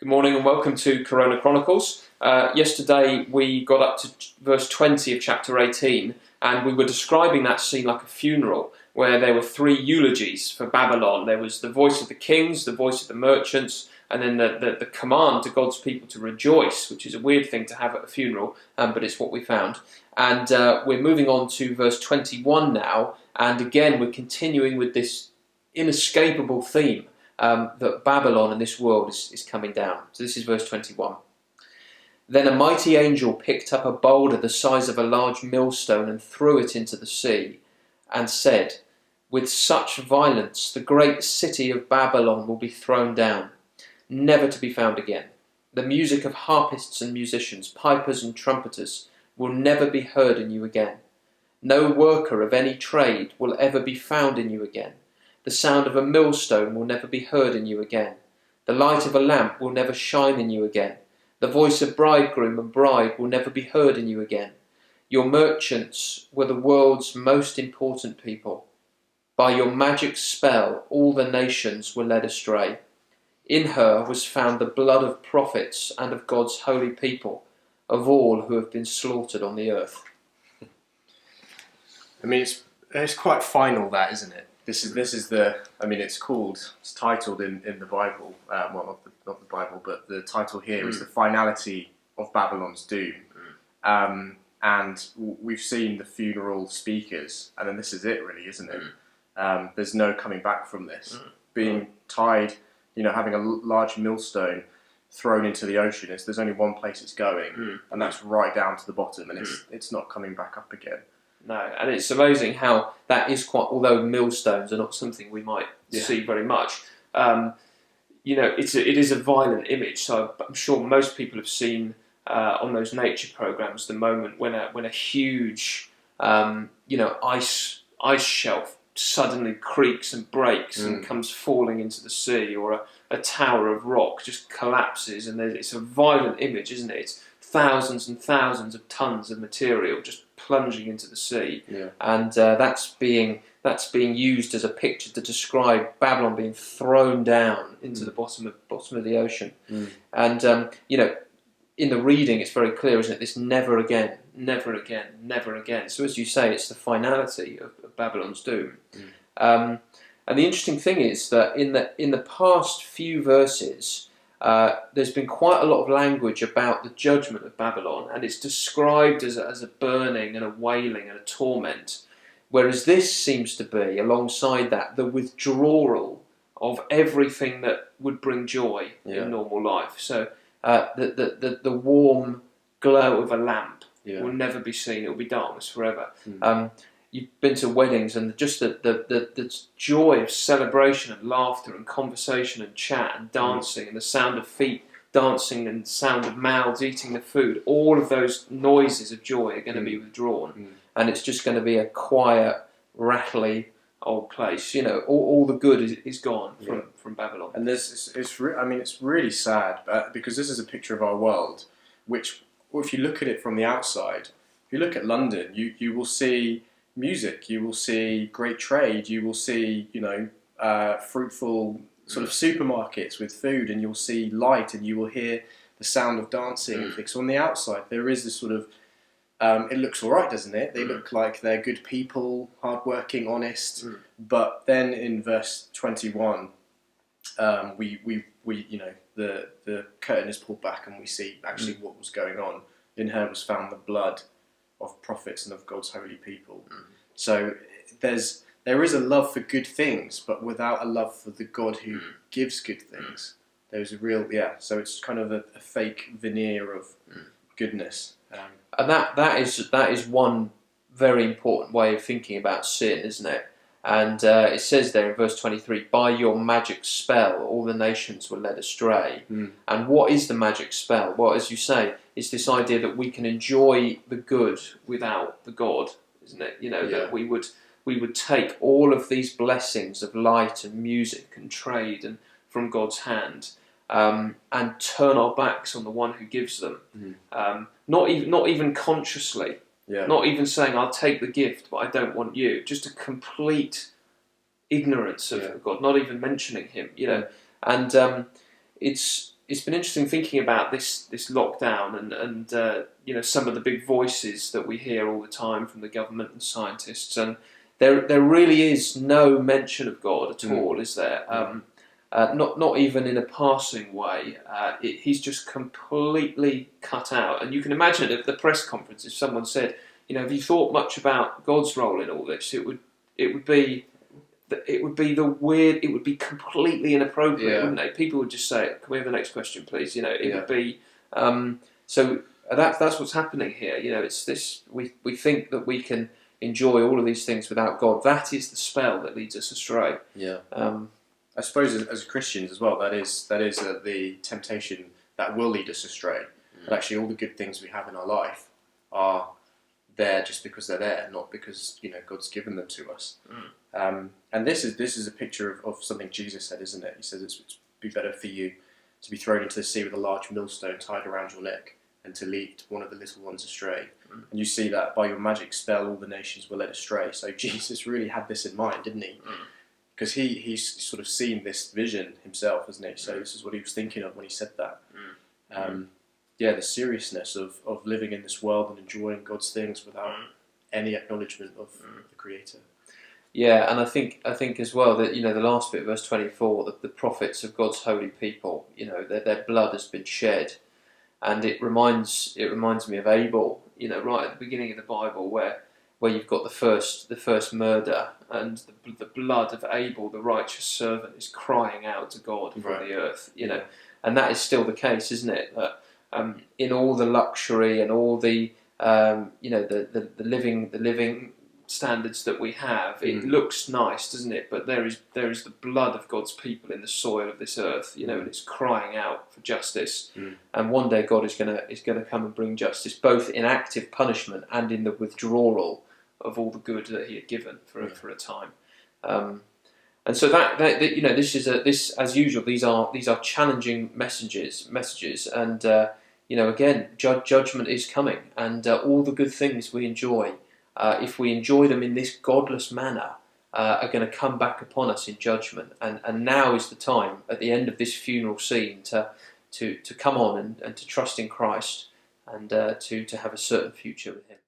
Good morning and welcome to Corona Chronicles. Yesterday we got up to verse 20 of chapter 18 and we were describing that scene like a funeral where there were three eulogies for Babylon. There was the voice of the kings, the voice of the merchants, and then the command to God's people to rejoice, which is a weird thing to have at a funeral, but it's what we found. And we're moving on to verse 21 now, and again we're continuing with this inescapable theme. That Babylon and this world is coming down. So this is verse 21. Then a mighty angel picked up a boulder the size of a large millstone and threw it into the sea, and said, "With such violence the great city of Babylon will be thrown down, never to be found again. The music of harpists and musicians, pipers and trumpeters will never be heard in you again. No worker of any trade will ever be found in you again. The sound of a millstone will never be heard in you again. The light of a lamp will never shine in you again. The voice of bridegroom and bride will never be heard in you again. Your merchants were the world's most important people. By your magic spell, all the nations were led astray. In her was found the blood of prophets and of God's holy people, of all who have been slaughtered on the earth." I mean, it's quite final, that, isn't it? This is the. I mean, it's titled in the Bible. Well, not the Bible, but the title here is the finality of Babylon's doom. And we've seen the funeral speakers, and then this is it, really, isn't it? There's no coming back from this. Being tied, having a large millstone thrown into the ocean. There's only one place it's going, and that's right down to the bottom, and it's not coming back up again. No, and it's amazing how that is quite, although millstones are not something we might see very much, it is a violent image. So I'm sure most people have seen on those nature programs the moment when a huge, ice shelf suddenly creaks and breaks and comes falling into the sea, or a tower of rock just collapses, and it's a violent image, isn't it? It's thousands and thousands of tons of material just plunging into the sea, and that's being used as a picture to describe Babylon being thrown down into the bottom of the ocean. And in the reading, it's very clear, isn't it? This never again, never again, never again. So as you say, it's the finality of Babylon's doom. And the interesting thing is that in the past few verses, there's been quite a lot of language about the judgment of Babylon, and it's described as a burning and a wailing and a torment, whereas this seems to be, alongside that, the withdrawal of everything that would bring joy in normal life. So the warm glow of a lamp will never be seen; it will be darkness forever. You've been to weddings, and just the joy of celebration and laughter and conversation and chat and dancing and the sound of feet dancing and the sound of mouths eating the food, all of those noises of joy are going to be withdrawn, and it's just going to be a quiet, rattly old place. All the good is gone from Babylon. And it's really sad because this is a picture of our world, which, if you look at it from the outside, if you look at London, you will see music, you will see great trade, you will see fruitful sort of supermarkets with food, and you'll see light, and you will hear the sound of dancing and things. So on the outside there is this sort of it looks all right, doesn't it? They look like they're good people, hardworking, honest. But then in verse 21, we the curtain is pulled back, and we see actually what was going on. In her was found the blood of prophets and of God's holy people. So there is a love for good things, but without a love for the God who gives good things. There's a real so it's kind of a fake veneer of goodness. And that is one very important way of thinking about sin, isn't it? And it says there in verse 23, "By your magic spell, all the nations were led astray." And what is the magic spell? Well, as you say, it's this idea that we can enjoy the good without the God, isn't it? That we would take all of these blessings of light and music and trade and from God's hand, and turn our backs on the one who gives them. Not even consciously. Not even saying, "I'll take the gift, but I don't want you." Just a complete ignorance of God, not even mentioning him, And it's it's been interesting thinking about this lockdown and some of the big voices that we hear all the time from the government and scientists, and there really is no mention of God at all, is there? Not even in a passing way. He's just completely cut out. And you can imagine at the press conference, if someone said, have you thought much about God's role in all this? It would be completely inappropriate, wouldn't it? People would just say, "Can we have the next question, please?" It would be. So that's what's happening here. It's this. We think that we can enjoy all of these things without God. That is the spell that leads us astray. Yeah. I suppose as Christians as well, that is the temptation that will lead us astray. But actually, all the good things we have in our life are there just because they're there, not because God's given them to us. And this is a picture of something Jesus said, isn't it? He says it'd be better for you to be thrown into the sea with a large millstone tied around your neck and to lead one of the little ones astray. And you see that by your magic spell, all the nations were led astray. So Jesus really had this in mind, didn't he? Because he's sort of seen this vision himself, hasn't he? So this is what he was thinking of when he said that. The seriousness of living in this world and enjoying God's things without any acknowledgement of the Creator. Yeah, and I think as well that the last bit, verse 24, that the prophets of God's holy people, their blood has been shed, and it reminds me of Abel, right at the beginning of the Bible, where you've got the first murder, and the blood of Abel, the righteous servant, is crying out to God from the earth, and that is still the case, isn't it? That in all the luxury and all the the living standards that we have, it looks nice, doesn't it? But there is the blood of God's people in the soil of this earth, and it's crying out for justice. And one day God is going to come and bring justice, both in active punishment and in the withdrawal of all the good that He had given for a time. And so that this as usual, these are challenging messages, and again, judgment is coming, and all the good things we enjoy, if we enjoy them in this godless manner, are going to come back upon us in judgment. And now is the time, at the end of this funeral scene, to come on and to trust in Christ and to have a certain future with Him.